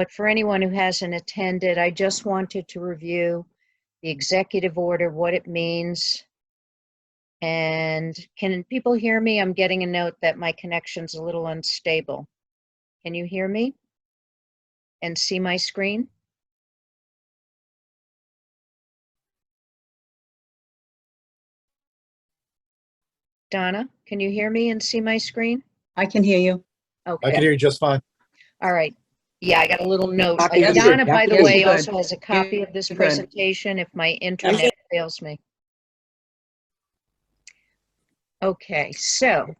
But for anyone who hasn't attended, I just wanted to review the executive order, what it means. And can people hear me? I'm getting a note that my connection's a little unstable. Can you hear me and see my screen? Donna, can you hear me and see my screen? I can hear you. Okay. I can hear you just fine. All right. Yeah, I got a little note. Copy of Donna, by the Yes, way, you're good. also has a copy of this You're good. presentation if my internet fails me. Okay, so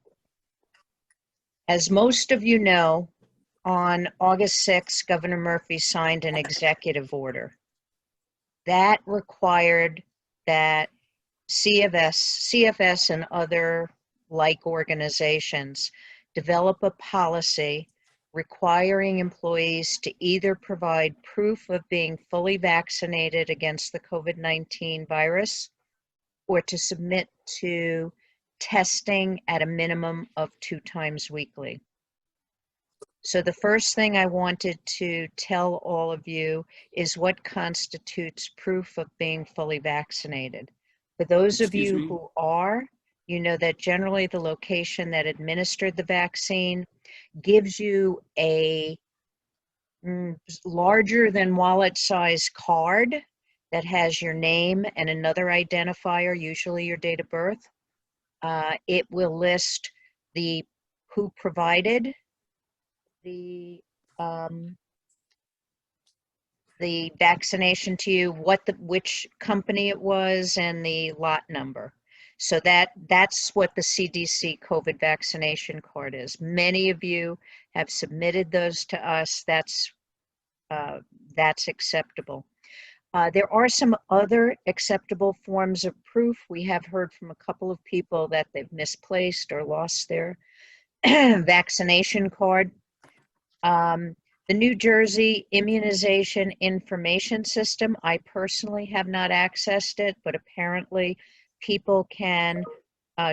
as most of you know, on August 6th, Governor Murphy signed an executive order that required that CFS and other like organizations develop a policy requiring employees to either provide proof of being fully vaccinated against the COVID-19 virus or to submit to testing at a minimum of 2 times weekly. So the first thing I wanted to tell all of you is what constitutes proof of being fully vaccinated. For those of you who are, you know that generally the location that administered the vaccine gives you a larger than wallet size card that has your name and another identifier, usually your date of birth. It will list who provided the vaccination to you, which company it was, and the lot number. So that's what the CDC COVID vaccination card is. Many of you have submitted those to us. That's acceptable. There are some other acceptable forms of proof. We have heard from a couple of people that they've misplaced or lost their vaccination card. The New Jersey Immunization Information System, I personally have not accessed it, but apparently people can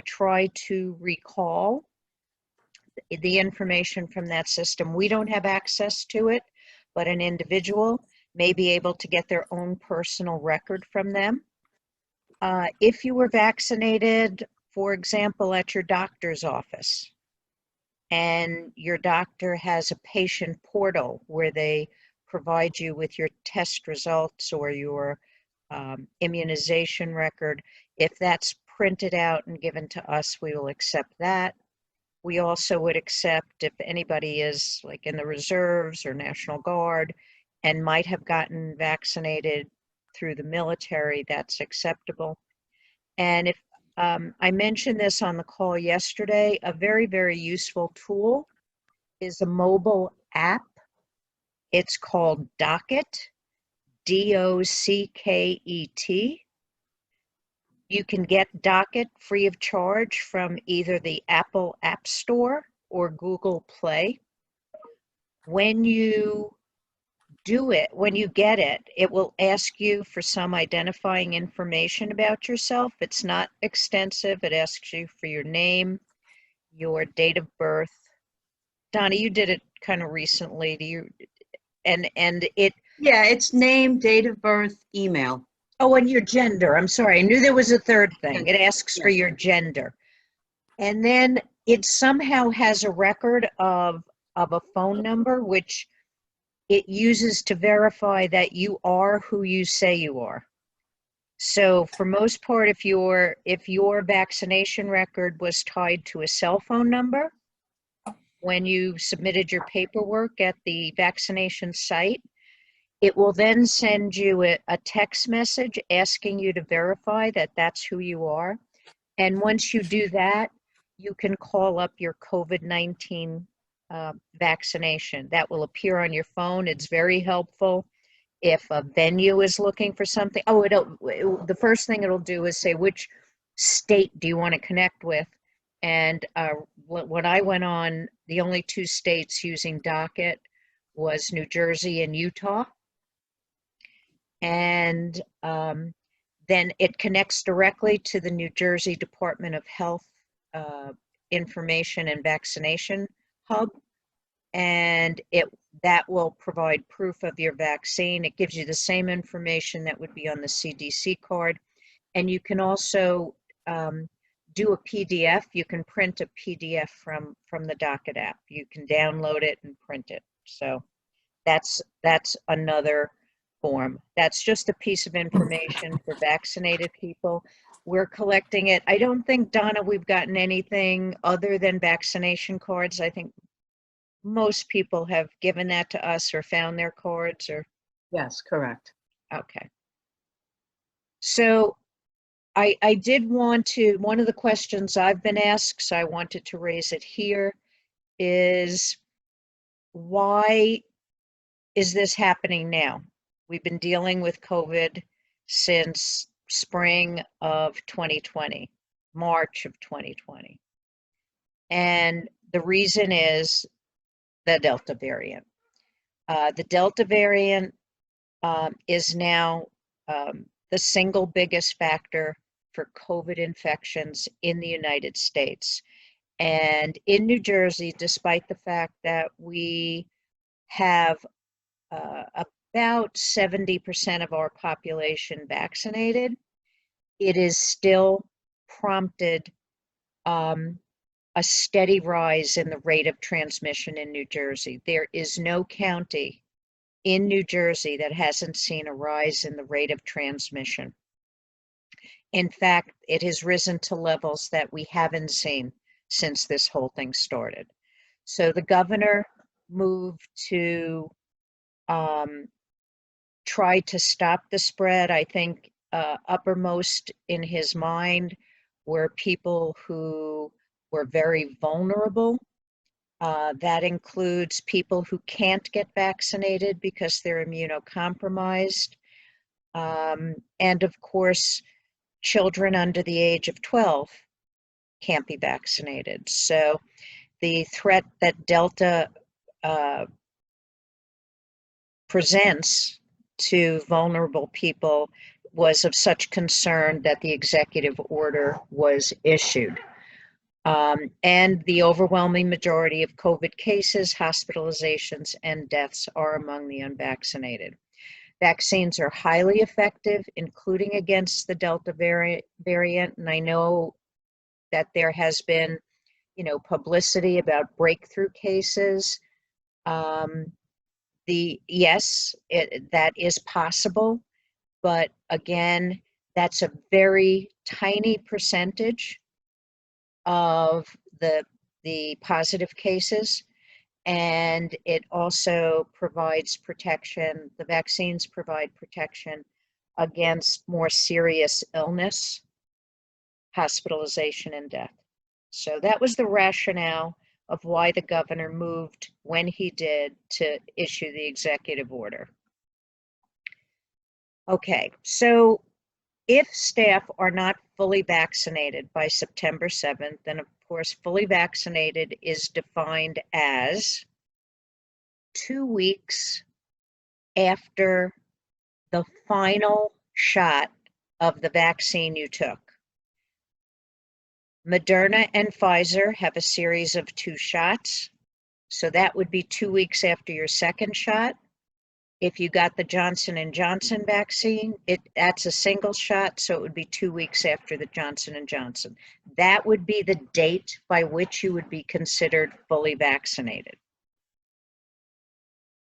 try to recall the information from that system. We don't have access to it, but an individual may be able to get their own personal record from them. If you were vaccinated, for example, at your doctor's office, and your doctor has a patient portal where they provide you with your test results or your immunization record, if that's printed out and given to us, we will accept that. We also would accept if anybody is like in the reserves or National Guard and might have gotten vaccinated through the military, that's acceptable. And if I mentioned this on the call yesterday, a very, very useful tool is a mobile app. It's called Docket, D-O-C-K-E-T. You can get Docket free of charge from either the Apple App Store or Google Play. When you get it, it will ask you for some identifying information about yourself. It's not extensive. It asks you for your name, your date of birth. Donna, you did it kind of recently. Yeah, it's name, date of birth, email. Oh, and your gender. I'm sorry. I knew there was a third thing. It asks for your gender. And then it somehow has a record of a phone number, which it uses to verify that you are who you say you are. So for most part, if your vaccination record was tied to a cell phone number, when you submitted your paperwork at the vaccination site, it will then send you a text message asking you to verify that that's who you are. And once you do that, you can call up your COVID-19 vaccination. That will appear on your phone. It's very helpful if a venue is looking for something. Oh, the first thing it'll do is say, which state do you want to connect with? And when I went on, the only 2 states using Docket was New Jersey and Utah. And then it connects directly to the New Jersey Department of Health Information and Vaccination Hub. And that will provide proof of your vaccine. It gives you the same information that would be on the CDC card. And you can also do a PDF. You can print a PDF from the Docket app. You can download it and print it. So that's another form. That's just a piece of information for vaccinated people. We're collecting it. I don't think, Donna, we've gotten anything other than vaccination cards. I think most people have given that to us or found their cards or, Yes, correct. okay. So I did want to, one of the questions I've been asked, so I wanted to raise it here, is why is this happening now? We've been dealing with COVID since spring of 2020, March of 2020. And the reason is the Delta variant. The Delta variant is now the single biggest factor for COVID infections in the United States. And in New Jersey, despite the fact that we have about 70% of our population vaccinated, it is still prompted a steady rise in the rate of transmission in New Jersey. There is no county in New Jersey that hasn't seen a rise in the rate of transmission. In fact, it has risen to levels that we haven't seen since this whole thing started. So the governor moved to try to stop the spread. I think uppermost in his mind were people who were very vulnerable. That includes people who can't get vaccinated because they're immunocompromised. And of course, children under the age of 12 can't be vaccinated. So the threat that Delta presents to vulnerable people was of such concern that the executive order was issued. And the overwhelming majority of COVID cases, hospitalizations, and deaths are among the unvaccinated. Vaccines are highly effective, including against the Delta variant. And I know that there has been, publicity about breakthrough cases. Yes, that is possible, but again, that's a very tiny percentage of the positive cases, and it also provides protection. The vaccines provide protection against more serious illness, hospitalization, and death. So that was the rationale of why the governor moved when he did to issue the executive order. Okay, so if staff are not fully vaccinated by September 7th, then of course fully vaccinated is defined as 2 weeks after the final shot of the vaccine you took. Moderna and Pfizer have a series of 2 shots, so that would be 2 weeks after your second shot. If you got the Johnson & Johnson vaccine, that's a single shot, so it would be 2 weeks after the Johnson & Johnson. That would be the date by which you would be considered fully vaccinated.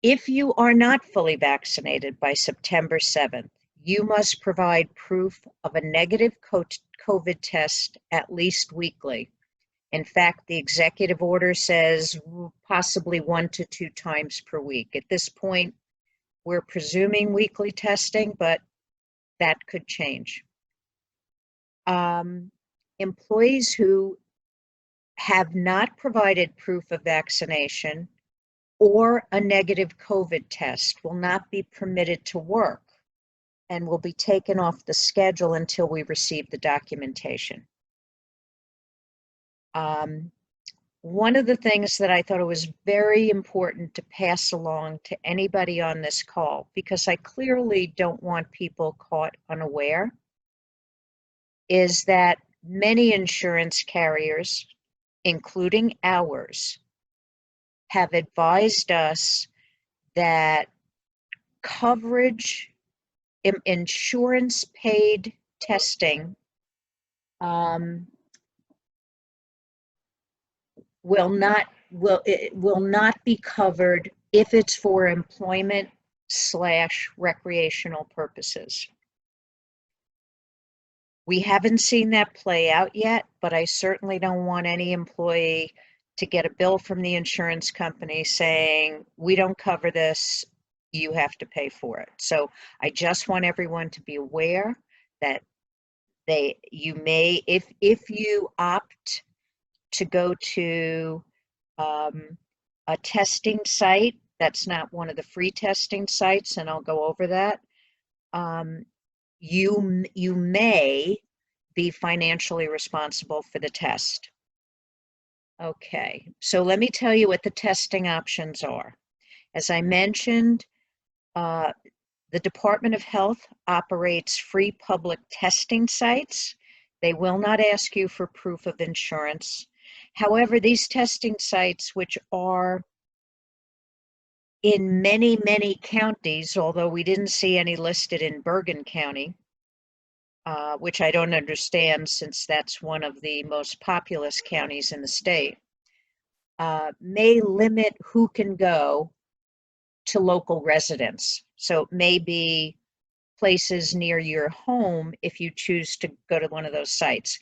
If you are not fully vaccinated by September 7th, you must provide proof of a negative COVID test at least weekly. In fact, the executive order says possibly 1 to 2 times per week. At this point, we're presuming weekly testing, but that could change. Employees who have not provided proof of vaccination or a negative COVID test will not be permitted to work and will be taken off the schedule until we receive the documentation. One of the things that I thought it was very important to pass along to anybody on this call, because I clearly don't want people caught unaware, is that many insurance carriers, including ours, have advised us that coverage, insurance paid testing it will not be covered if it's for employment/recreational purposes. We haven't seen that play out yet, but I certainly don't want any employee to get a bill from the insurance company saying, we don't cover this, you have to pay for it. So I just want everyone to be aware that you may, if you opt to go to a testing site that's not one of the free testing sites, and I'll go over that, you may be financially responsible for the test. Okay, so let me tell you what the testing options are. As I mentioned, the Department of Health operates free public testing sites. They will not ask you for proof of insurance. However, these testing sites, which are in many, many counties, although we didn't see any listed in Bergen County, which I don't understand since that's one of the most populous counties in the state, may limit who can go to local residents. So it may be places near your home if you choose to go to one of those sites.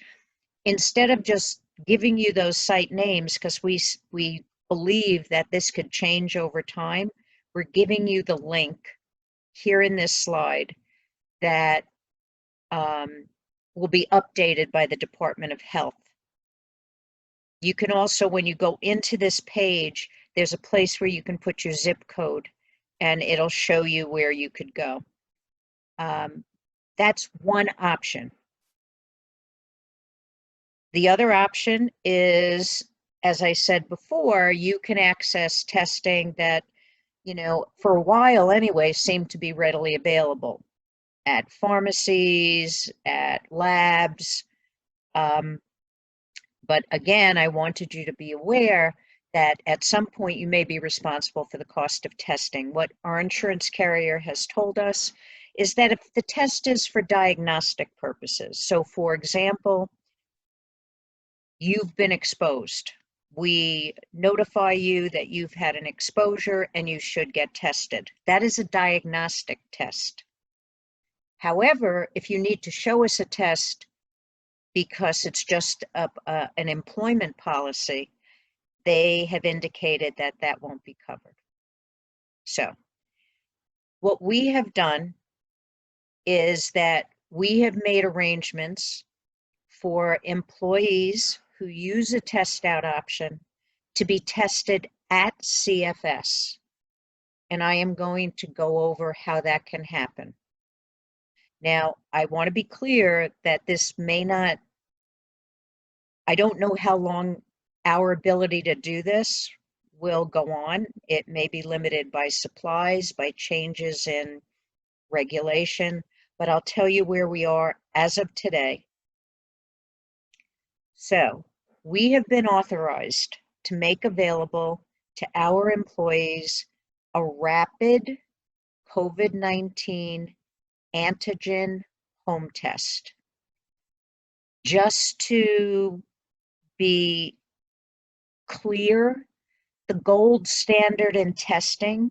Instead of just giving you those site names, because we believe that this could change over time, we're giving you the link here in this slide that will be updated by the Department of Health. You can also, when you go into this page, there's a place where you can put your zip code and it'll show you where you could go. That's one option. The other option is, as I said before, you can access testing that, you know, for a while anyway, seemed to be readily available at pharmacies, at labs. But again, I wanted you to be aware that at some point you may be responsible for the cost of testing. What our insurance carrier has told us is that if the test is for diagnostic purposes, so for example, you've been exposed, we notify you that you've had an exposure and you should get tested. That is a diagnostic test. However, if you need to show us a test because it's just an employment policy, they have indicated that that won't be covered. So what we have done is that we have made arrangements for employees who use a test out option to be tested at CFS. And I am going to go over how that can happen. Now, I want to be clear that this may not, I don't know how long our ability to do this will go on. It may be limited by supplies, by changes in regulation, but I'll tell you where we are as of today. So we have been authorized to make available to our employees a rapid COVID-19 antigen home test. Just to be clear, the gold standard in testing,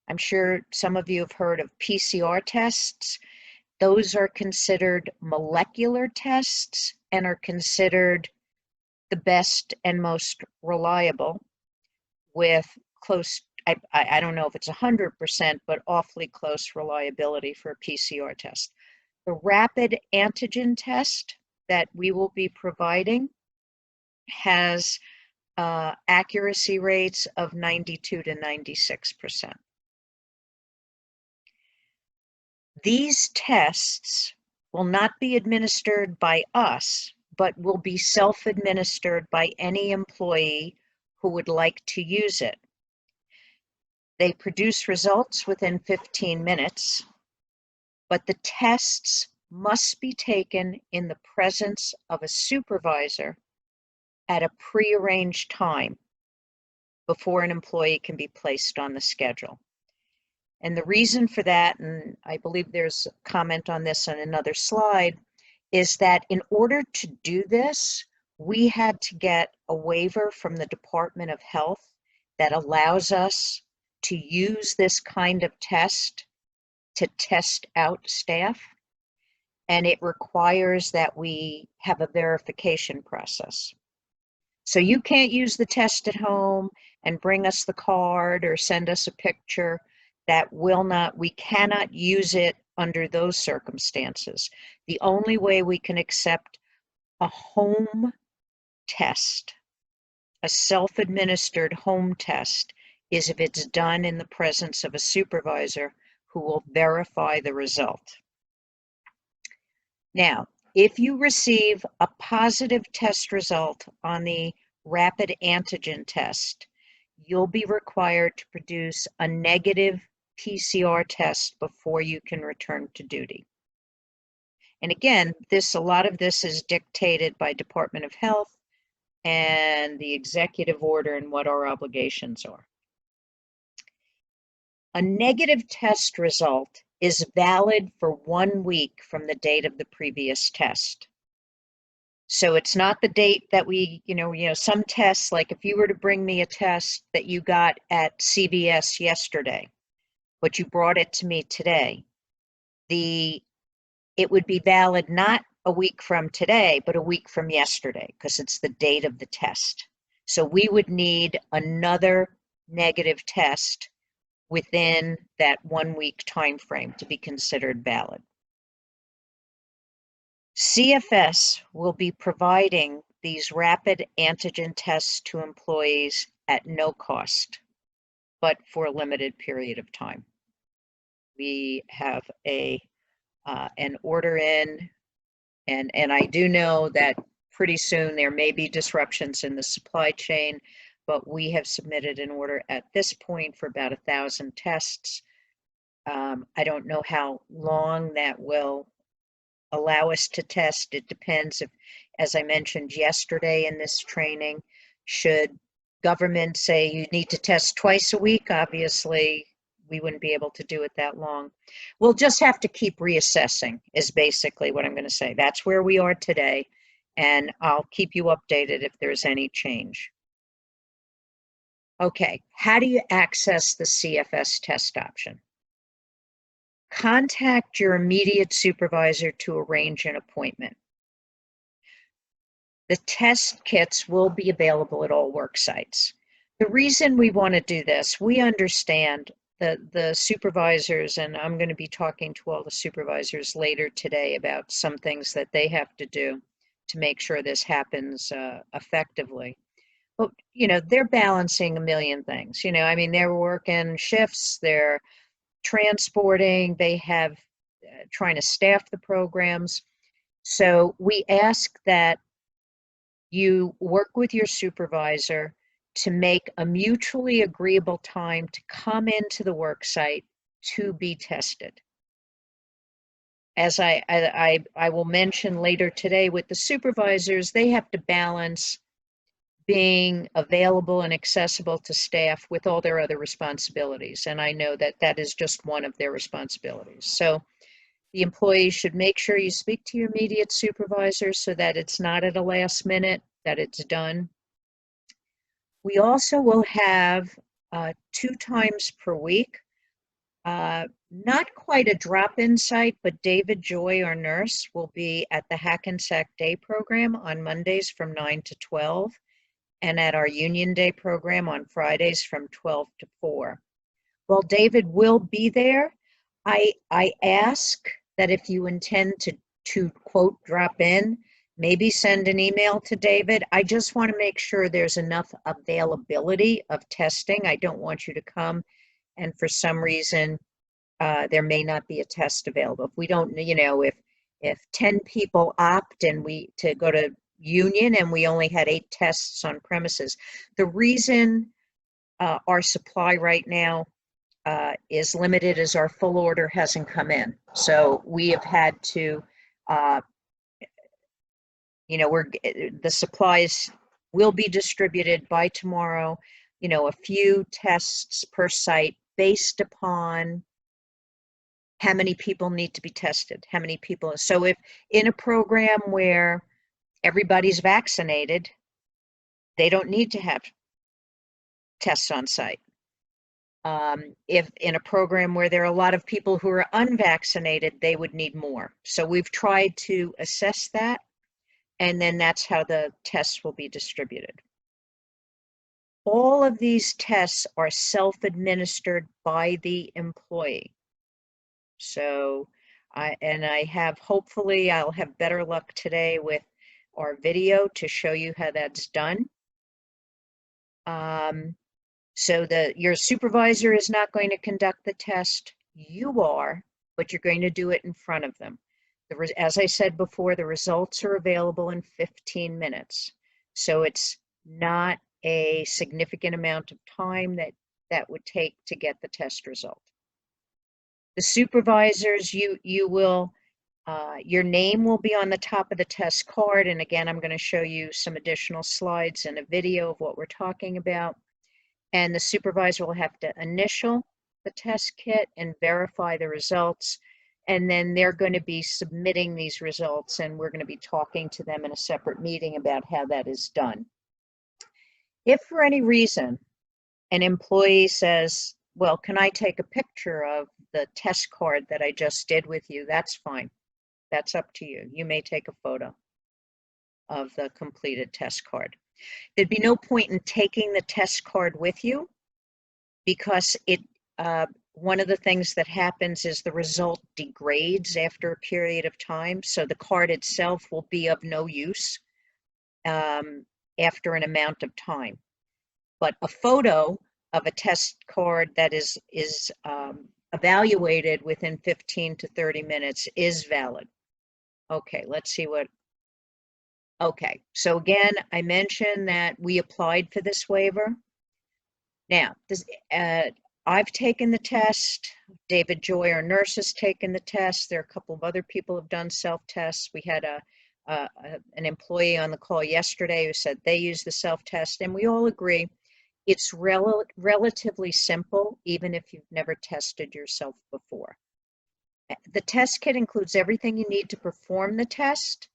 I'm sure some of you have heard of PCR tests. Those are considered molecular tests and are considered the best and most reliable with close, I don't know if it's 100%, but awfully close reliability for a PCR test. The rapid antigen test that we will be providing has accuracy rates of 92 to 96%. These tests will not be administered by us, but will be self-administered by any employee who would like to use it. They produce results within 15 minutes, but the tests must be taken in the presence of a supervisor at a prearranged time before an employee can be placed on the schedule. And the reason for that, and I believe there's a comment on this on another slide, is that in order to do this, we had to get a waiver from the Department of Health that allows us to use this kind of test to test out staff. And it requires that we have a verification process. So you can't use the test at home and bring us the card or send us a picture. We cannot use it under those circumstances. The only way we can accept a home test, a self-administered home test, is if it's done in the presence of a supervisor who will verify the result. Now, if you receive a positive test result on the rapid antigen test, you'll be required to produce a negative PCR test before you can return to duty. And again, a lot of this is dictated by Department of Health and the executive order and what our obligations are. A negative test result is valid for 1 week from the date of the previous test. So it's not the date that some tests, like if you were to bring me a test that you got at CVS yesterday, but you brought it to me today, it would be valid not a week from today, but a week from yesterday, because it's the date of the test. So we would need another negative test within that 1 week time frame to be considered valid. CFS will be providing these rapid antigen tests to employees at no cost, but for a limited period of time. We have an order in, and I do know that pretty soon there may be disruptions in the supply chain, but we have submitted an order at this point for about 1,000 tests. I don't know how long that will allow us to test. It depends if, as I mentioned yesterday in this training, should government say you need to test twice a week, obviously we wouldn't be able to do it that long. We'll just have to keep reassessing is basically what I'm going to say. That's where we are today, and I'll keep you updated if there's any change. Okay, how do you access the CFS test option? Contact your immediate supervisor to arrange an appointment. The test kits will be available at all work sites. The reason we want to do this, we understand that the supervisors, and I'm going to be talking to all the supervisors later today about some things that they have to do to make sure this happens effectively. But, they're balancing a million things. They're working shifts, they're transporting, they have trying to staff the programs. So we ask that you work with your supervisor to make a mutually agreeable time to come into the work site to be tested. As I will mention later today with the supervisors, they have to balance being available and accessible to staff with all their other responsibilities. And I know that that is just one of their responsibilities. So the employees should make sure you speak to your immediate supervisor so that it's not at a last minute, that it's done. We also will have 2 times per week, not quite a drop-in site, but David Joy, our nurse, will be at the Hackensack Day program on Mondays from 9 to 12. And at our Union Day program on Fridays from 12 to 4. Well, David will be there. I ask that if you intend to quote, drop in, maybe send an email to David. I just want to make sure there's enough availability of testing. I don't want you to come and for some reason there may not be a test available. If we don't, if 10 people opt and to go to Union and we only had 8 tests on premises. The reason our supply right now is limited is our full order hasn't come in. So we have had to, the supplies will be distributed by tomorrow, a few tests per site based upon How many people need to be tested? How many people? So if in a program where everybody's vaccinated, they don't need to have tests on site. If in a program where there are a lot of people who are unvaccinated, they would need more. So we've tried to assess that, and then that's how the tests will be distributed. All of these tests are self-administered by the employee. So hopefully I'll have better luck today with our video to show you how that's done. So your supervisor is not going to conduct the test. You are, but you're going to do it in front of them. As I said before, the results are available in 15 minutes. So it's not a significant amount of time that would take to get the test result. The supervisors, your name will be on the top of the test card. And again, I'm going to show you some additional slides and a video of what we're talking about. And the supervisor will have to initial the test kit and verify the results. And then they're going to be submitting these results, and we're going to be talking to them in a separate meeting about how that is done. If for any reason an employee says, well, can I take a picture of the test card that I just did with you? That's fine. That's up to you. You may take a photo of the completed test card. There'd be no point in taking the test card with you because one of the things that happens is the result degrades after a period of time. So the card itself will be of no use after an amount of time. But a photo of a test card that is evaluated within 15 to 30 minutes is valid. Okay, let's see what. Okay, so again, I mentioned that we applied for this waiver. Now, I've taken the test. David Joy, our nurse, has taken the test. There are a couple of other people who have done self-tests. We had an employee on the call yesterday who said they use the self-test, and we all agree it's relatively simple, even if you've never tested yourself before. The test kit includes everything you need to perform the test.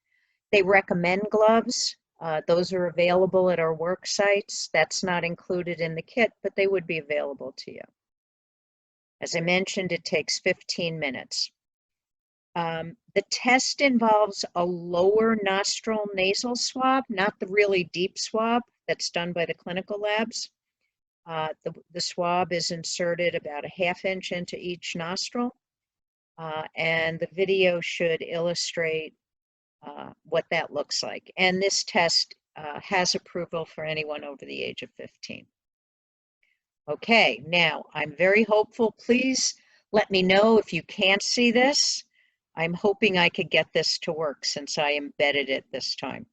They recommend gloves. Those are available at our work sites. That's not included in the kit, but they would be available to you. As I mentioned, it takes 15 minutes. The test involves a lower nostril nasal swab, not the really deep swab that's done by the clinical labs. The swab is inserted about a ½ inch into each nostril, and the video should illustrate what that looks like. And this test has approval for anyone over the age of 15. Okay, now I'm very hopeful. Please let me know if you can't see this. I'm hoping I could get this to work since I embedded it this time.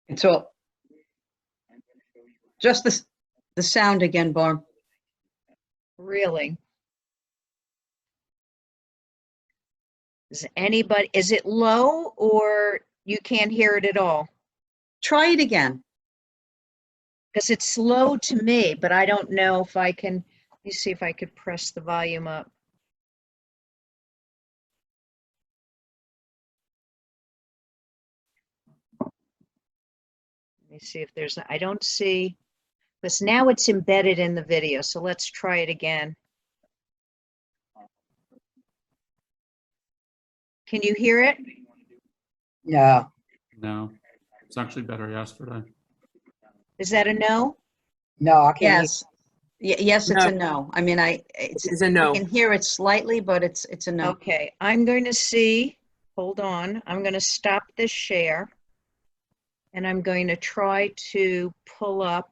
It's all just the sound again, Barb. Really? Is it low or you can't hear it at all? Try it again. Because it's low to me, but I don't know if I can. Let me see if I could press the volume up. Let me see if there's, I don't see, because now it's embedded in the video. So let's try it again. Can you hear it? Yeah. No, it's actually better yesterday. Is that a no? No, I can't. Yes. Yes, it's a no. I mean, It's a no. I can hear it slightly, but it's a no. Okay, I'm going to see, hold on. I'm going to stop this share. And I'm going to try to pull up.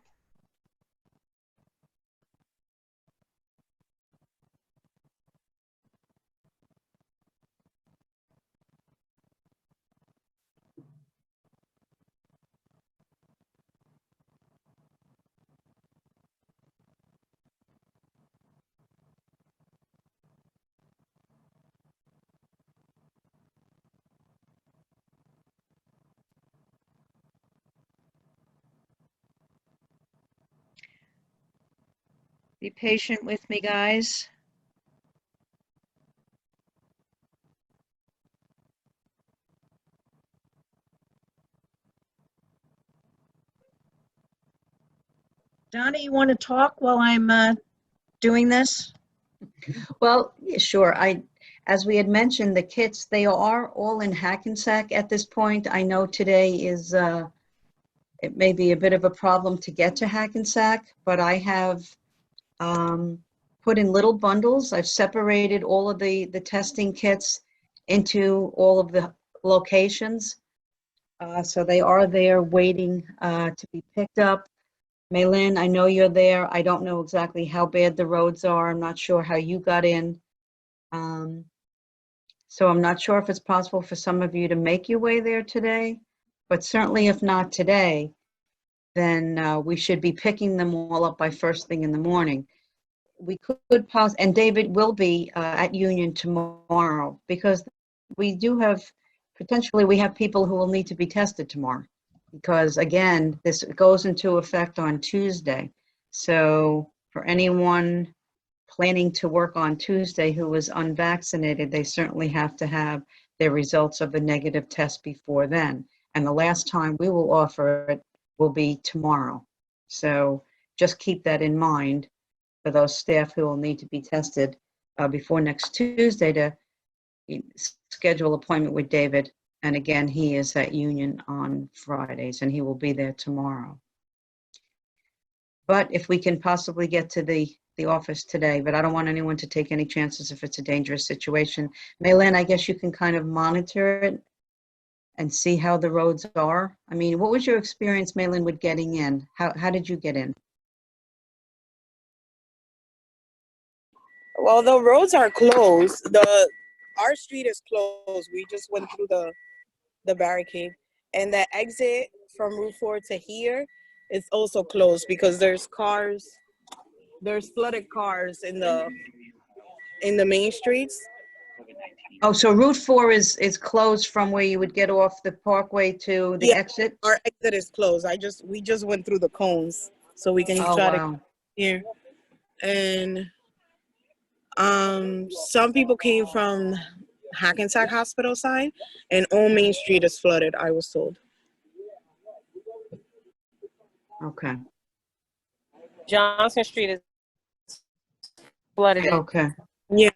Be patient with me, guys. Donna, you want to talk while I'm doing this? Well, yeah, sure. As we had mentioned, the kits, they are all in Hackensack at this point. I know today is, it may be a bit of a problem to get to Hackensack, but I have put in little bundles. I've separated all of the testing kits into all of the locations. So they are there waiting to be picked up. Maylin, I know you're there. I don't know exactly how bad the roads are. I'm not sure how you got in. So I'm not sure if it's possible for some of you to make your way there today, but certainly if not today, then we should be picking them all up by first thing in the morning. We could pause, and David will be at Union tomorrow because we do have, potentially we have people who will need to be tested tomorrow. Because again, this goes into effect on Tuesday. So for anyone planning to work on Tuesday who is unvaccinated, they certainly have to have their results of the negative test before then. And the last time we will offer it will be tomorrow. So just keep that in mind for those staff who will need to be tested before next Tuesday to schedule appointment with David. And again, he is at Union on Fridays and he will be there tomorrow. But if we can possibly get to the office today, but I don't want anyone to take any chances if it's a dangerous situation. Maylin, I guess you can kind of monitor it and see how the roads are. I mean, what was your experience, Maylin, with getting in? How did you get in? Well, the roads are closed. Our street is closed. We just went through the barricade, and the exit from Route 4 to here is also closed because there's flooded cars in the main streets. Oh, so Route 4 is closed from where you would get off the parkway to the exit? Our exit is closed. We just went through the cones so we can try to get here. And some people came from Hackensack Hospital side, and Old Main Street is flooded, I was told. Okay. Johnson Street is flooded. Okay. Yeah.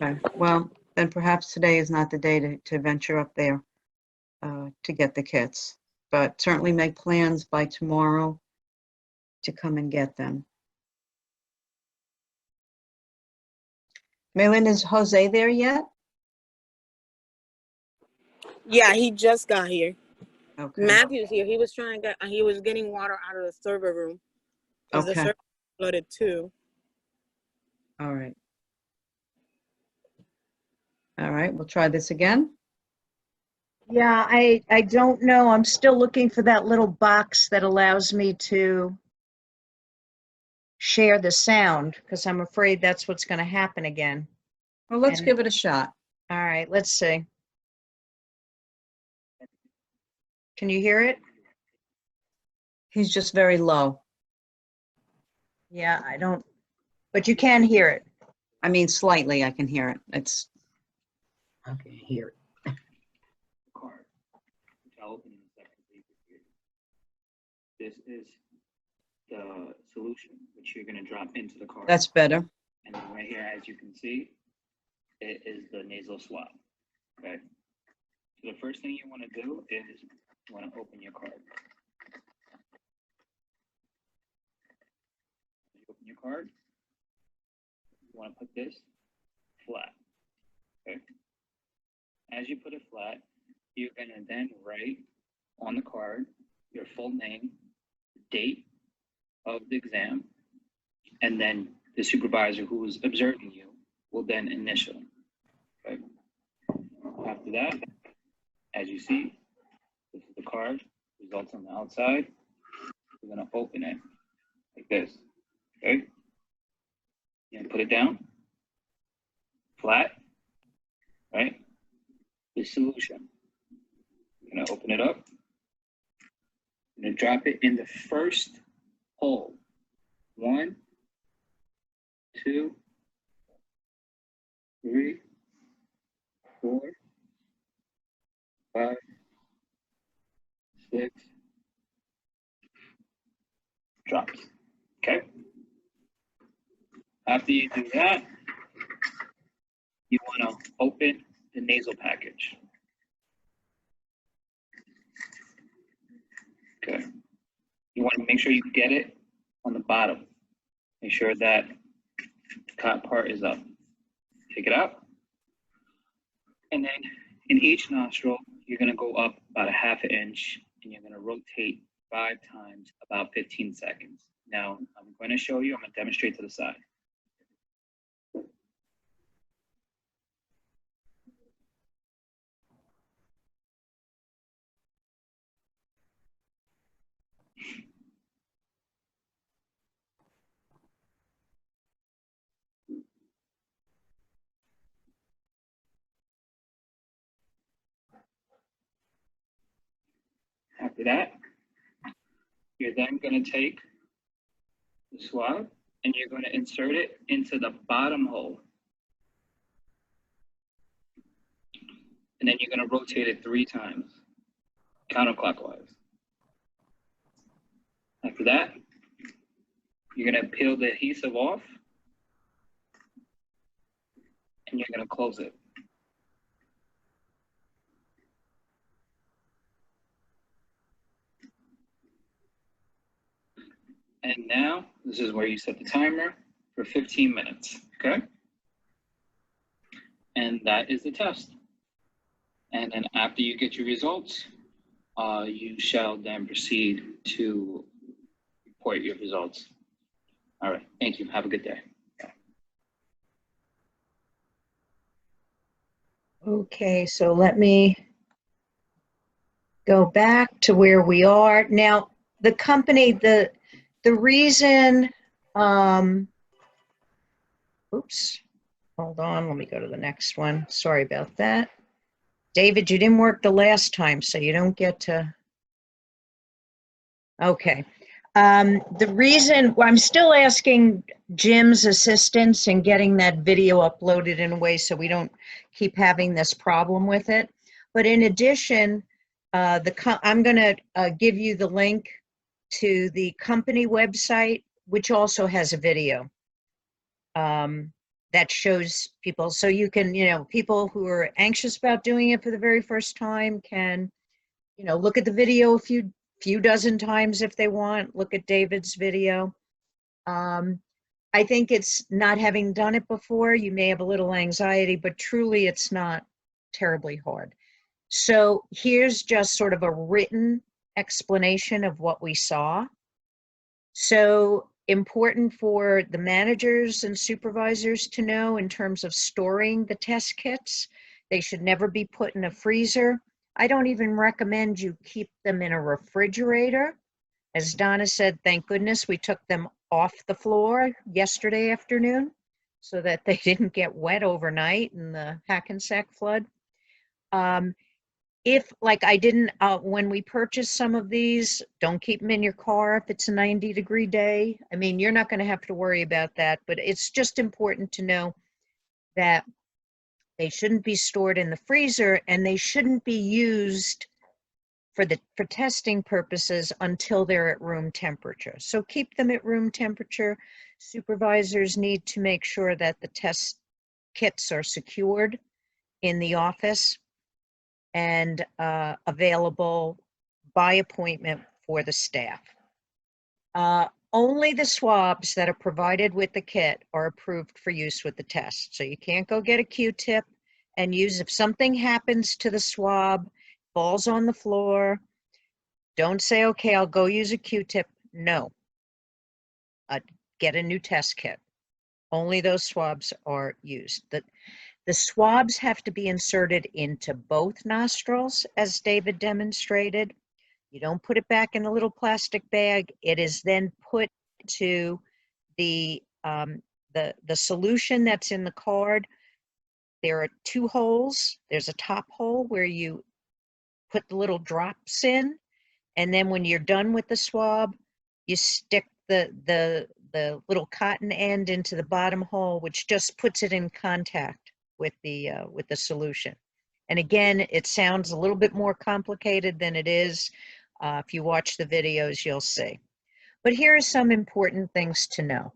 Okay. Well, then perhaps today is not the day to venture up there to get the kits, but certainly make plans by tomorrow to come and get them. Maylin, is Jose there yet? Yeah, he just got here. Okay. Matthew's here. He was getting water out of the server room because the Okay. server flooded too. All right. All right, we'll try this again. Yeah, I don't know. I'm still looking for that little box that allows me to share the sound because I'm afraid that's what's going to happen again. Well, let's And- give it a shot. All right, let's see. Can you hear it? He's just very low. Yeah, I don't, but you can hear it. I mean, slightly, I can hear it. It's, I can hear it. Card, which I'll open in a second. This is the solution, which you're going to drop into the card. that's better. And then right here, as you can see, it is the nasal swab. Okay. So the first thing you want to do is you want to open your card. You open your card. You want to put this flat. Okay. As you put it flat, you're going to then write on the card your full name, date of the exam, and then the supervisor who is observing you will then initial. Okay. After that, as you see, this is the card, results on the outside. We're going to open it like this. Okay. You're going to put it down, flat, right? The solution. You're going to open it up. You're going to drop it in the first hole. 1, 2, 3, 4, 5, 6, drops. Okay? After you do that, you want to open the nasal package. Okay. You want to make sure you get it on the bottom. Make sure that the top part is up. Take it out. And then in each nostril, you're going to go up about a ½ inch and you're going to rotate 5 times, about 15 seconds. Now, I'm going to show you, I'm going to demonstrate to the side. After that, you're then going to take the swab and you're going to insert it into the bottom hole. And then you're going to rotate it 3 times, counterclockwise. After that, you're going to peel the adhesive off and you're going to close it. And now, this is where you set the timer for 15 minutes, okay? And that is the test. And then after you get your results, you shall then proceed to report your results. All right, thank you. Have a good day. Okay, so let me go back to where we are. Now, the company, the reason, oops, hold on, let me go to the next one. Sorry about that. David, you didn't work the last time, so you don't get to, okay. The reason, well, I'm still asking Jim's assistance in getting that video uploaded in a way so we don't keep having this problem with it. But in addition, I'm going to give you the link to the company website, which also has a video that shows people. So you can, people who are anxious about doing it for the very first time can, look at the video a few dozen times if they want, look at David's video. I think it's not having done it before, you may have a little anxiety, but truly it's not terribly hard. So here's just sort of a written explanation of what we saw. So important for the managers and supervisors to know in terms of storing the test kits. They should never be put in a freezer. I don't even recommend you keep them in a refrigerator. As Donna said, thank goodness we took them off the floor yesterday afternoon so that they didn't get wet overnight in the Hackensack flood. If, like I didn't, when we purchased some of these, don't keep them in your car if it's a 90-degree day. I mean, you're not going to have to worry about that, but it's just important to know that they shouldn't be stored in the freezer and they shouldn't be used for testing purposes until they're at room temperature. So keep them at room temperature. Supervisors need to make sure that the test kits are secured in the office and available by appointment for the staff. Only the swabs that are provided with the kit are approved for use with the test. So you can't go get a Q-tip and use, if something happens to the swab, falls on the floor, don't say, okay, I'll go use a Q-tip. No. Get a new test kit. Only those swabs are used. The swabs have to be inserted into both nostrils, as David demonstrated. You don't put it back in a little plastic bag. It is then put to the solution that's in the card. There are 2 holes. There's a top hole where you put the little drops in, and then when you're done with the swab, you stick the little cotton end into the bottom hole, which just puts it in contact with the solution. And again, it sounds a little bit more complicated than it is. If you watch the videos, you'll see. But here are some important things to know.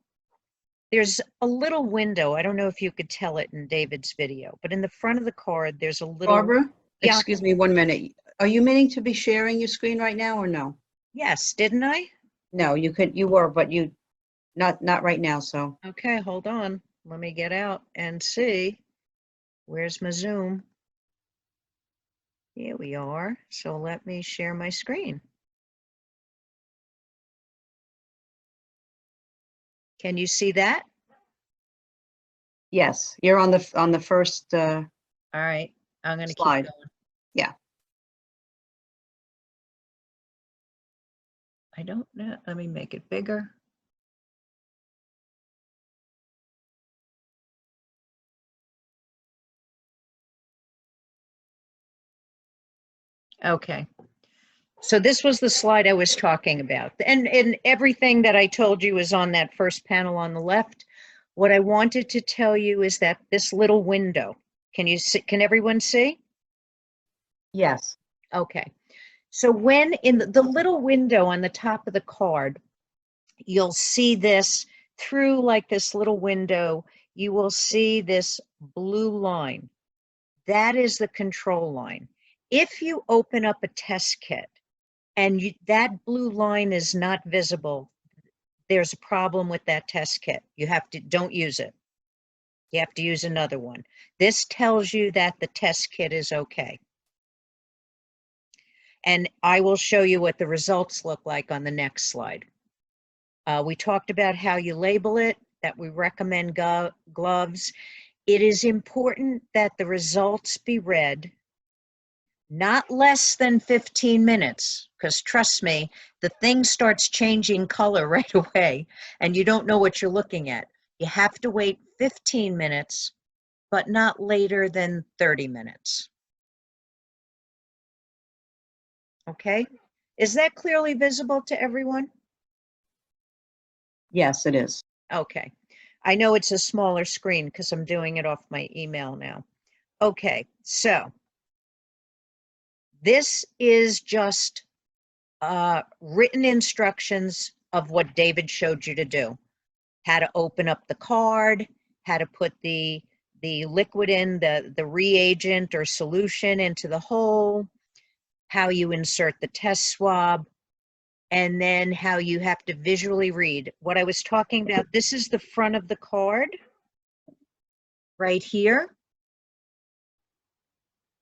There's a little window. I don't know if you could tell it in David's video, but in the front of the card, there's a little. Barbara, Yeah. excuse me 1 minute. Are you meaning to be sharing your screen right now or no? Yes, didn't I? No, you were, but not right now, so. Okay, hold on. Let me get out and see. Where's my Zoom? Here we are. So let me share my screen. Can you see that? Yes, you're on the first All right, I'm going to keep slide. going. Yeah. I don't know. Let me make it bigger. Okay. So this was the slide I was talking about. And everything that I told you is on that first panel on the left. What I wanted to tell you is that this little window, can you see, can everyone see? Yes. Okay. So when in the little window on the top of the card, you'll see this through like this little window, you will see this blue line. That is the control line. If you open up a test kit and that blue line is not visible, there's a problem with that test kit. You have to, don't use it. You have to use another one. This tells you that the test kit is okay. And I will show you what the results look like on the next slide. We talked about how you label it, that we recommend gloves. It is important that the results be read not less than 15 minutes, because trust me, the thing starts changing color right away and you don't know what you're looking at. You have to wait 15 minutes, but not later than 30 minutes. Okay? Is that clearly visible to everyone? Yes, it is. Okay. I know it's a smaller screen because I'm doing it off my email now. Okay, so this is just written instructions of what David showed you to do. How to open up the card, how to put the liquid in, the reagent or solution into the hole, how you insert the test swab, and then how you have to visually read. What I was talking about, this is the front of the card right here.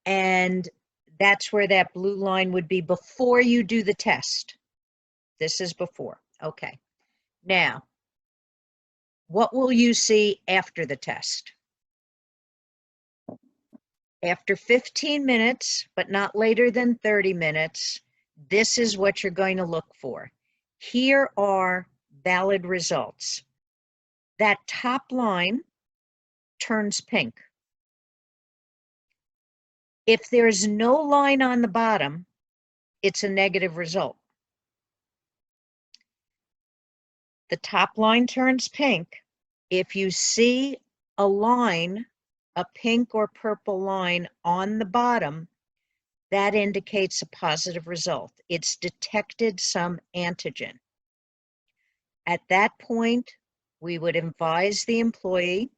And that's where that blue line would be before you do the test. This is before. Okay. Now, what will you see after the test? After 15 minutes, but not later than 30 minutes, this is what you're going to look for. Here are valid results. That top line turns pink. If there's no line on the bottom, it's a negative result. The top line turns pink. If you see a line, a pink or purple line on the bottom, that indicates a positive result. It's detected some antigen. At that point, we would advise the employee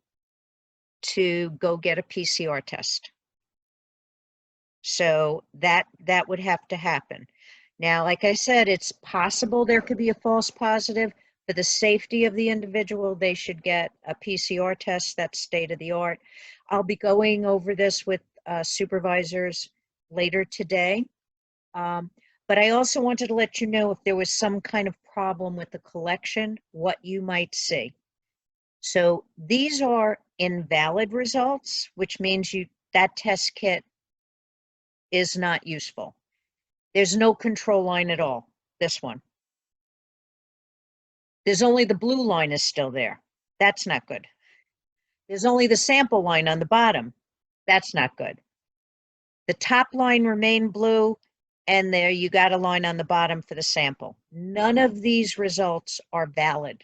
to go get a PCR test. So that would have to happen. Now, like I said, it's possible there could be a false positive. For the safety of the individual, they should get a PCR test. That's state of the art. I'll be going over this with supervisors later today. But I also wanted to let you know if there was some kind of problem with the collection, what you might see. So these are invalid results, which means that test kit is not useful. There's no control line at all, this one. There's only the blue line is still there. That's not good. There's only the sample line on the bottom. That's not good. The top line remained blue, and there you got a line on the bottom for the sample. None of these results are valid.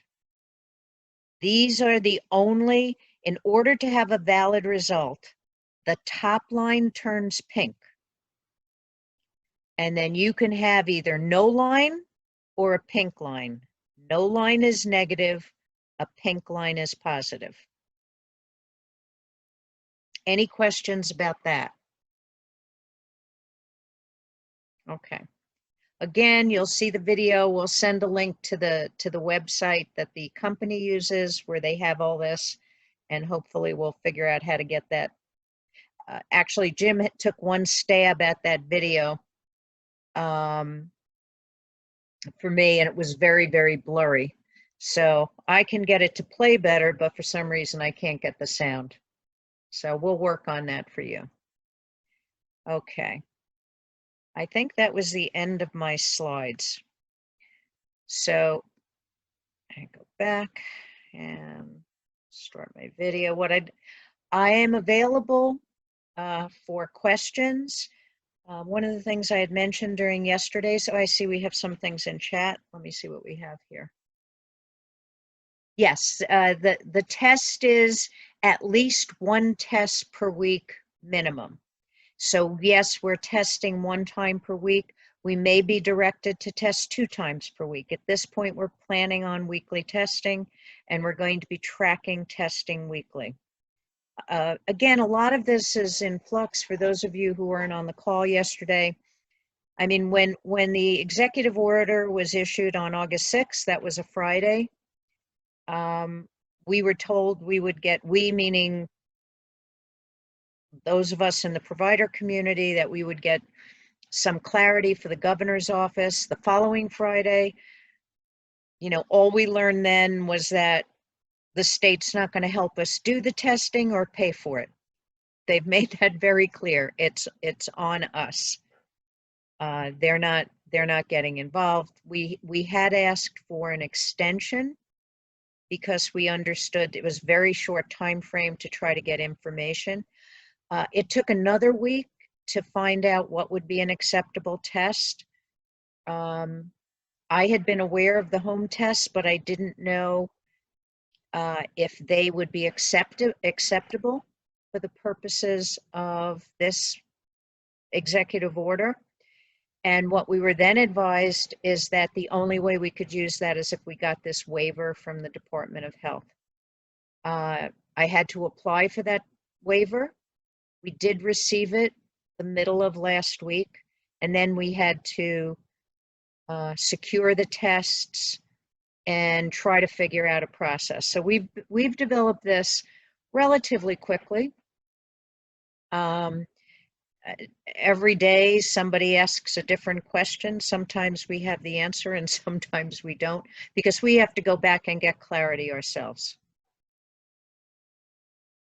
These are the only, in order to have a valid result, the top line turns pink. And then you can have either no line or a pink line. No line is negative, a pink line is positive. Any questions about that? Okay. Again, you'll see the video. We'll send a link to the website that the company uses where they have all this, and hopefully we'll figure out how to get that. Actually, Jim took one stab at that video for me, and it was very, very blurry. So I can get it to play better, but for some reason I can't get the sound. So we'll work on that for you. Okay. I think that was the end of my slides. So I go back and start my video. I am available for questions. One of the things I had mentioned during yesterday, so I see we have some things in chat. Let me see what we have here. Yes, the test is at least one test per week minimum. So yes, we're testing 1 time per week. We may be directed to test 2 times per week. At this point, we're planning on weekly testing, and we're going to be tracking testing weekly. Again, a lot of this is in flux for those of you who weren't on the call yesterday. I mean, when the executive order was issued on August 6th, that was a Friday, we were told we would get, we meaning those of us in the provider community, that we would get some clarity for the governor's office the following Friday. You know, all we learned then was that the state's not going to help us do the testing or pay for it. They've made that very clear. It's on us. They're not getting involved. We had asked for an extension because we understood it was very short time frame to try to get information. It took another week to find out what would be an acceptable test. I had been aware of the home tests, but I didn't know if they would be acceptable for the purposes of this executive order. And what we were then advised is that the only way we could use that is if we got this waiver from the Department of Health. I had to apply for that waiver. We did receive it the middle of last week, and then we had to secure the tests and try to figure out a process. So we've developed this relatively quickly. Every day somebody asks a different question. Sometimes we have the answer and sometimes we don't, because we have to go back and get clarity ourselves.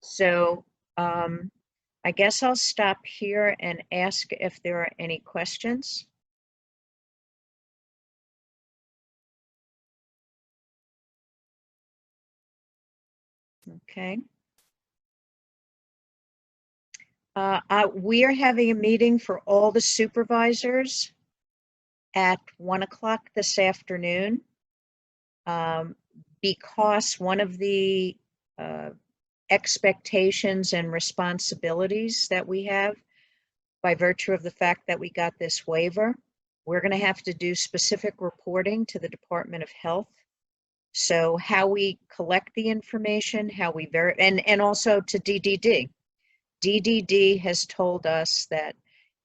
So I guess I'll stop here and ask if there are any questions. Okay. We are having a meeting for all the supervisors at 1 o'clock this afternoon, because one of the expectations and responsibilities that we have by virtue of the fact that we got this waiver, we're going to have to do specific reporting to the Department of Health. So how we collect the information, how we verify, and also to DDD. DDD has told us that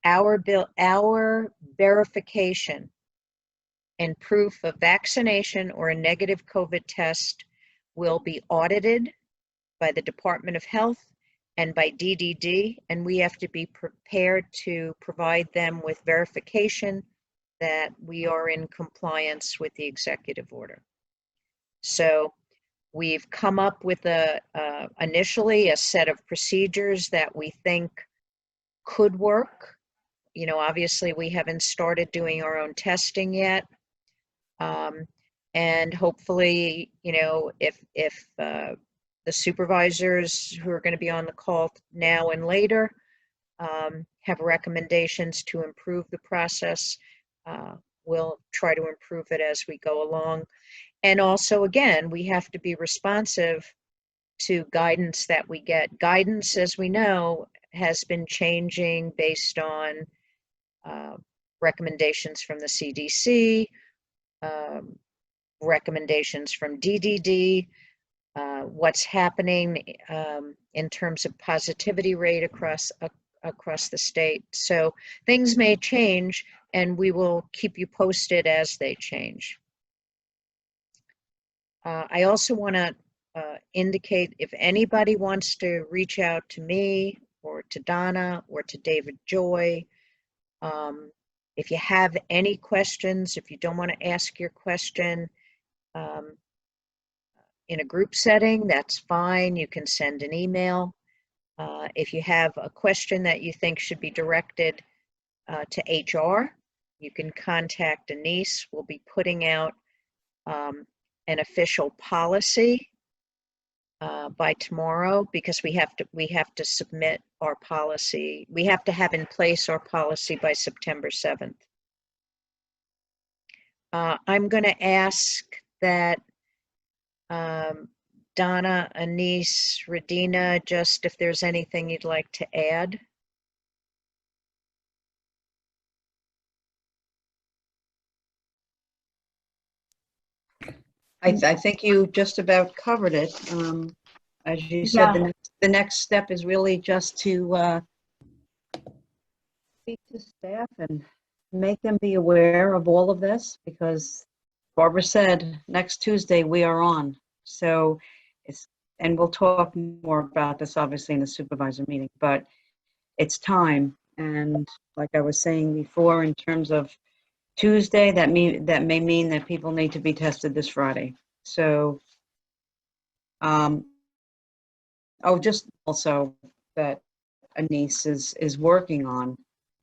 our verification and proof of vaccination or a negative COVID test will be audited by the Department of Health and by DDD, and we have to be prepared to provide them with verification that we are in compliance with the executive order. So we've come up with initially a set of procedures that we think could work. You know, obviously we haven't started doing our own testing yet. And hopefully, you know, if the supervisors who are going to be on the call now and later have recommendations to improve the process, we'll try to improve it as we go along. And also, again, we have to be responsive to guidance that we get. Guidance, as we know, has been changing based on recommendations from the CDC, recommendations from DDD, what's happening in terms of positivity rate across the state. So things may change, and we will keep you posted as they change. I also want to indicate if anybody wants to reach out to me or to Donna or to David Joy, if you have any questions, if you don't want to ask your question in a group setting, that's fine. You can send an email. If you have a question that you think should be directed to HR, you can contact Denise. We'll be putting out an official policy by tomorrow, because we have to submit our policy. We have to have in place our policy by September 7th. I'm going to ask that Donna, Anise, Radina, just if there's anything you'd like to add. I think you just about covered it. As you said, the next step is really just to speak to staff and make them be aware of all of this, because Barbara said next Tuesday we are on. So and we'll talk more about this obviously in the supervisor meeting, but it's time. And like I was saying before, in terms of Tuesday, that may mean that people need to be tested this Friday. So, just also that Anise is working on,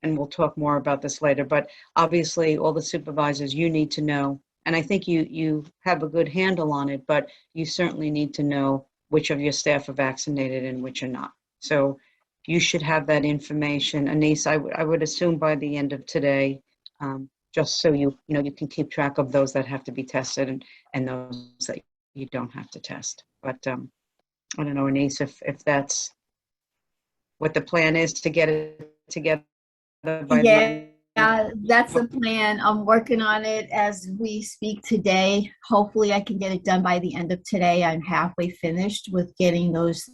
and we'll talk more about this later, but obviously all the supervisors, you need to know, and I think you have a good handle on it, but you certainly need to know which of your staff are vaccinated and which are not. So you should have that information. Anise, I would assume by the end of today, just so you can keep track of those that have to be tested and those that you don't have to test. But I don't know, Anise, if that's what the plan is, to get it together by the end. Yeah, that's the plan. I'm working on it as we speak today. Hopefully I can get it done by the end of today. I'm halfway finished with getting those,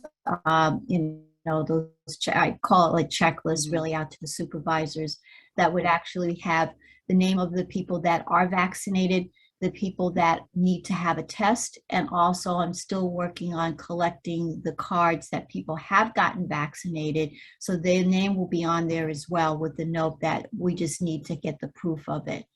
those, I call it like checklists, really out to the supervisors that would actually have the name of the people that are vaccinated, the people that need to have a test, and also I'm still working on collecting the cards that people have gotten vaccinated, so their name will be on there as well, with the note that we just need to get the proof of it.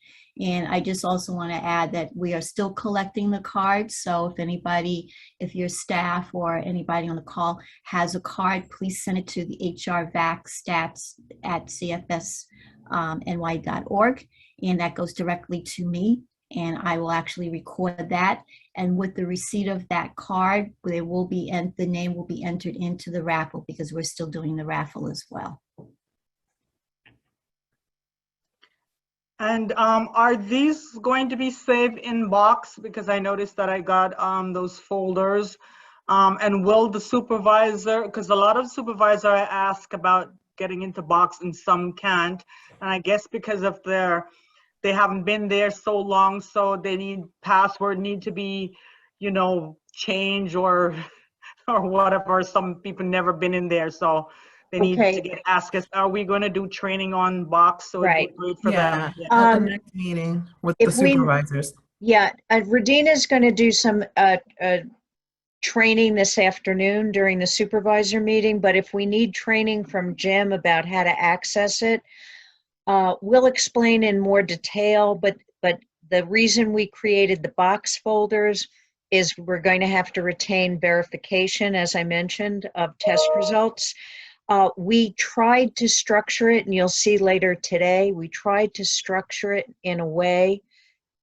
And I just also want to add that we are still collecting the cards, so if your staff or anybody on the call has a card, please send it to the HR Vac Stats at cfsny.org, and that goes directly to me. And I will actually record that. And with the receipt of that card, the name will be entered into the raffle, because we're still doing the raffle as well. And are these going to be saved in box? Because I noticed that I got those folders. And will the supervisor, because a lot of supervisors I ask about getting into box and some can't. And I guess because of they haven't been there so long, so they password need to be, changed or whatever. Some people never been in there, so they need to get asked us, are we going to do training on box? So Right. it would be great for them. At the next meeting with the supervisors. Radina's going to do some training this afternoon during the supervisor meeting, but if we need training from Jim about how to access it, we'll explain in more detail, but the reason we created the box folders is we're going to have to retain verification, as I mentioned, of test results. We tried to structure it, and you'll see later today, we tried to structure it in a way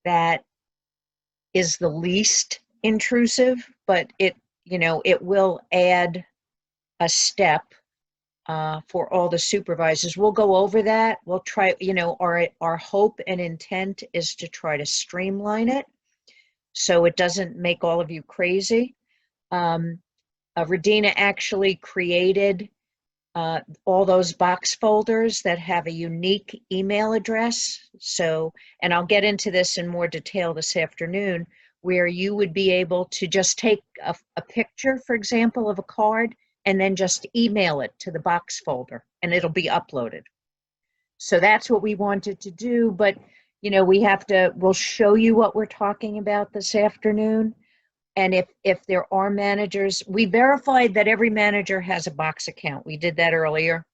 that is the least intrusive, but it will add a step for all the supervisors. We'll go over that. We'll try, our hope and intent is to try to streamline it so it doesn't make all of you crazy. Radina actually created all those box folders that have a unique email address. So, and I'll get into this in more detail this afternoon. where you would be able to just take a picture, for example, of a card, and then just email it to the box folder, and it'll be uploaded. So that's what we wanted to do, but you know, we'll show you what we're talking about this afternoon. And if there are managers, we verified that every manager has a box account. We did that earlier.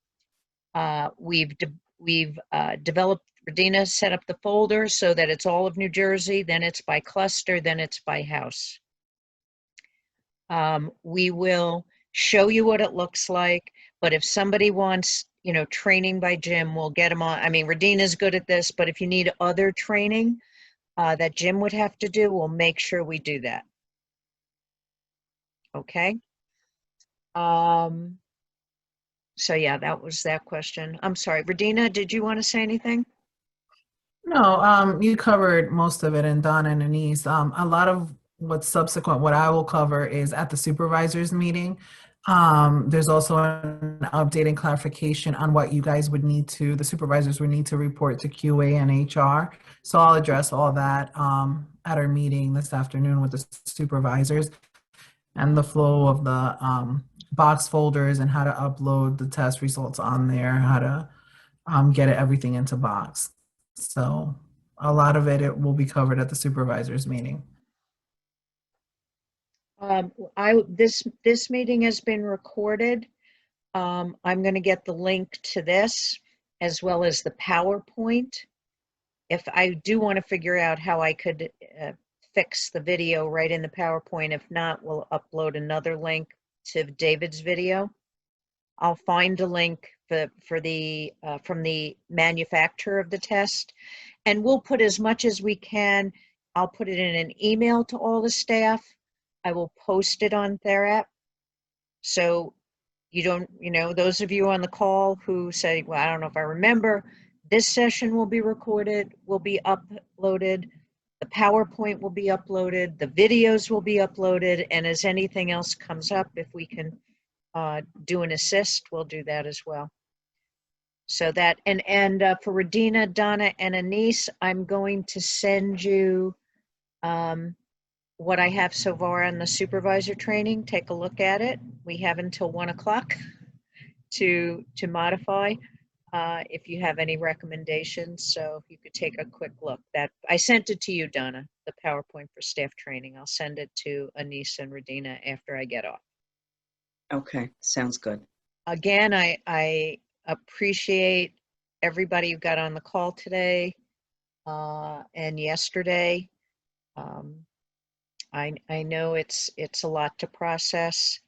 We've developed, Radina set up the folder so that it's all of New Jersey, then it's by cluster, then it's by house. We will show you what it looks like, but if somebody wants, you know, training by Jim, we'll get them on. I mean, Radina's good at this, but if you need other training that Jim would have to do, we'll make sure we do that. Okay. So yeah, that was that question. I'm sorry, Radina, did you want to say anything? No, you covered most of it, and Donna and Anise. A lot of what's subsequent, what I will cover is at the supervisors meeting. There's also an update and clarification on what you guys would need to, the supervisors would need to report to QA and HR. So I'll address all that at our meeting this afternoon with the supervisors, and the flow of the box folders and how to upload the test results on there, how to get everything into box. So a lot of it will be covered at the supervisors meeting. This meeting has been recorded. I'm going to get the link to this as well as the PowerPoint. If I do want to figure out how I could fix the video right in the PowerPoint, if not, we'll upload another link to David's video. I'll find a link from the manufacturer of the test, and we'll put as much as we can. I'll put it in an email to all the staff. I will post it on TheraP. So you don't, you know, those of you on the call who say, well, I don't know if I remember, this session will be recorded, will be uploaded, the PowerPoint will be uploaded, the videos will be uploaded, and as anything else comes up, if we can do an assist, we'll do that as well. So that, and for Radina, Donna, and Anise, I'm going to send you what I have so far on the supervisor training. Take a look at it. We have until 1 o'clock to modify if you have any recommendations. So if you could take a quick look. That I sent it to you, Donna, the PowerPoint for staff training. I'll send it to Anise and Radina after I get off. Okay, sounds good. Again, I appreciate everybody who got on the call today and yesterday. I know it's a lot to process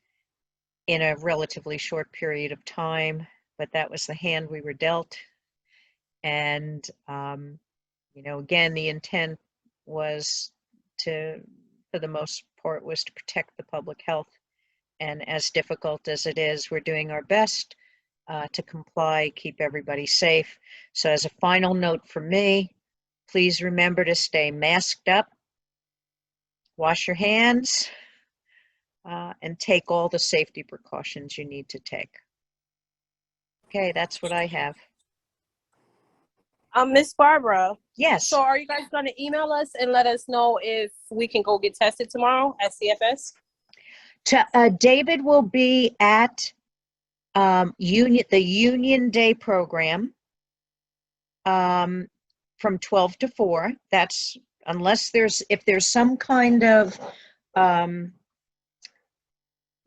in a relatively short period of time, but that was the hand we were dealt. And, you know, again, the intent was for the most part, was to protect the public health. And as difficult as it is, we're doing our best to comply, keep everybody safe. So as a final note from me, please remember to stay masked up, wash your hands, and take all the safety precautions you need to take. Okay, that's what I have. Miss Barbara. Yes. So are you guys going to email us and let us know if we can go get tested tomorrow at CFS? David will be at the Union Day program from 12 to 4. That's unless if there's some kind of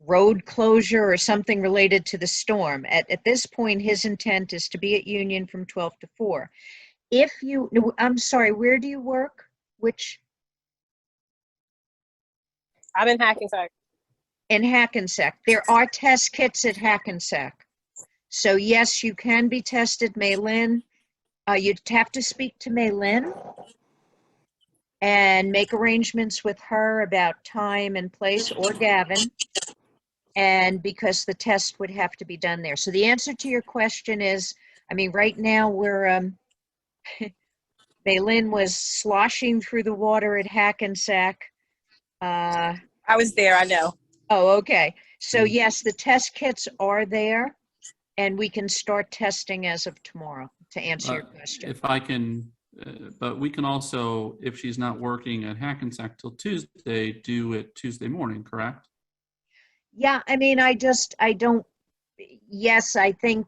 road closure or something related to the storm. At this point, his intent is to be at Union from 12 to 4. I'm sorry, where do you work? I'm in Hackensack. In Hackensack. There are test kits at Hackensack. So yes, you can be tested, Maylin. You'd have to speak to Maylin and make arrangements with her about time and place, or Gavin, and because the test would have to be done there. So the answer to your question is, I mean, right now we're, Maylin was sloshing through the water at Hackensack. I was there, I know. Oh, okay. So yes, the test kits are there, and we can start testing as of tomorrow, to answer your question. If I can But we can also, if she's not working at Hackensack till Tuesday, do it Tuesday morning, correct? Yeah, I mean, I don't, yes, I think,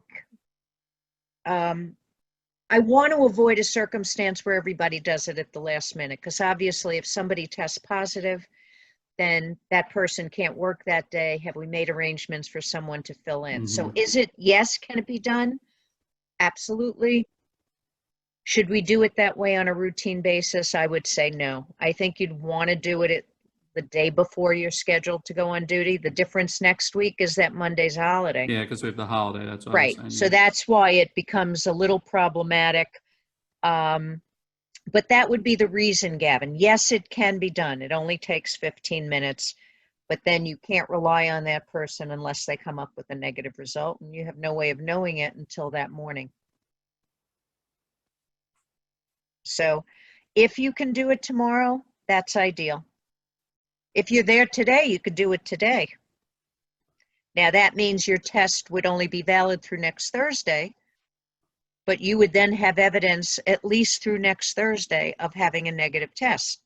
I want to avoid a circumstance where everybody does it at the last minute, because obviously if somebody tests positive, then that person can't work that day. Have we made arrangements for someone to fill in? So is it, yes, can it be done? Absolutely. Should we do it that way on a routine basis? I would say no. I think you'd want to do it the day before you're scheduled to go on duty. The difference next week is that Monday's a holiday. Yeah, because we have the holiday, that's what I was Right. saying. So yeah. that's why it becomes a little problematic. But that would be the reason, Gavin. Yes, it can be done. It only takes 15 minutes, but then you can't rely on that person unless they come up with a negative result, and you have no way of knowing it until that morning. So if you can do it tomorrow, that's ideal. If you're there today, you could do it today. Now that means your test would only be valid through next Thursday, but you would then have evidence at least through next Thursday of having a negative test.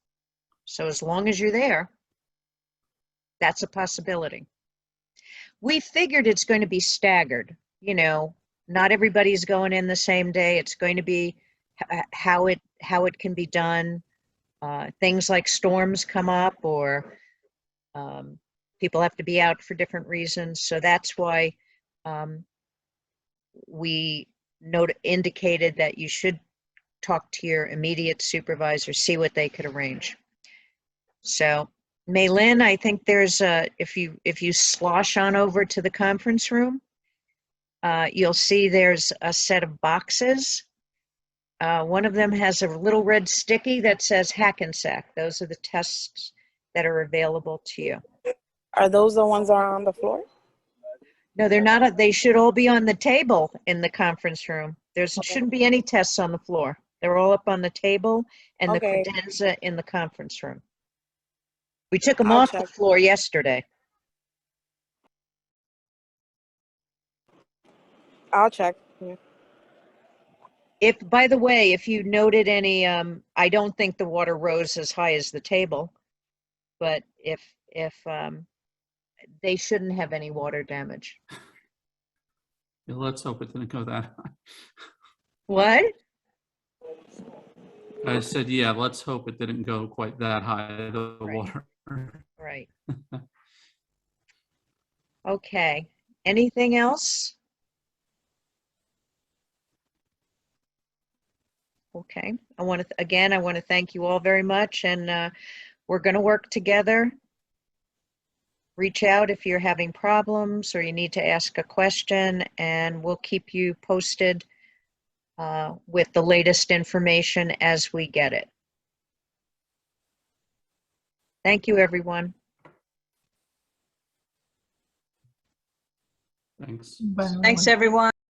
So as long as you're there, that's a possibility. We figured it's going to be staggered. You know, not everybody's going in the same day. It's going to be how it can be done. Things like storms come up, or people have to be out for different reasons. So that's why we indicated that you should talk to your immediate supervisor, see what they could arrange. So, Maylin, I think there's if you slosh on over to the conference room, you'll see there's a set of boxes. One of them has a little red sticky that says Hackensack. Those are the tests that are available to you. Are those the ones that are on the floor? No, they're not. They should all be on the table in the conference room. There shouldn't be any tests on the floor. They're all up on the table and the Okay. credenza in the conference room. We took them I'll off the check. floor yesterday. I'll check. Yeah. If, by the way, if you noted any, I don't think the water rose as high as the table, but if they shouldn't have any water damage. Yeah, let's hope it didn't go that high. What? I said, yeah, let's hope it didn't go quite that high, the Right. water. Right. Okay. Anything else? Okay. I want to thank you all very much, and we're going to work together. Reach out if you're having problems or you need to ask a question, and we'll keep you posted with the latest information as we get it. Thank you, everyone. Thanks. Bye, Thanks, everyone. everyone.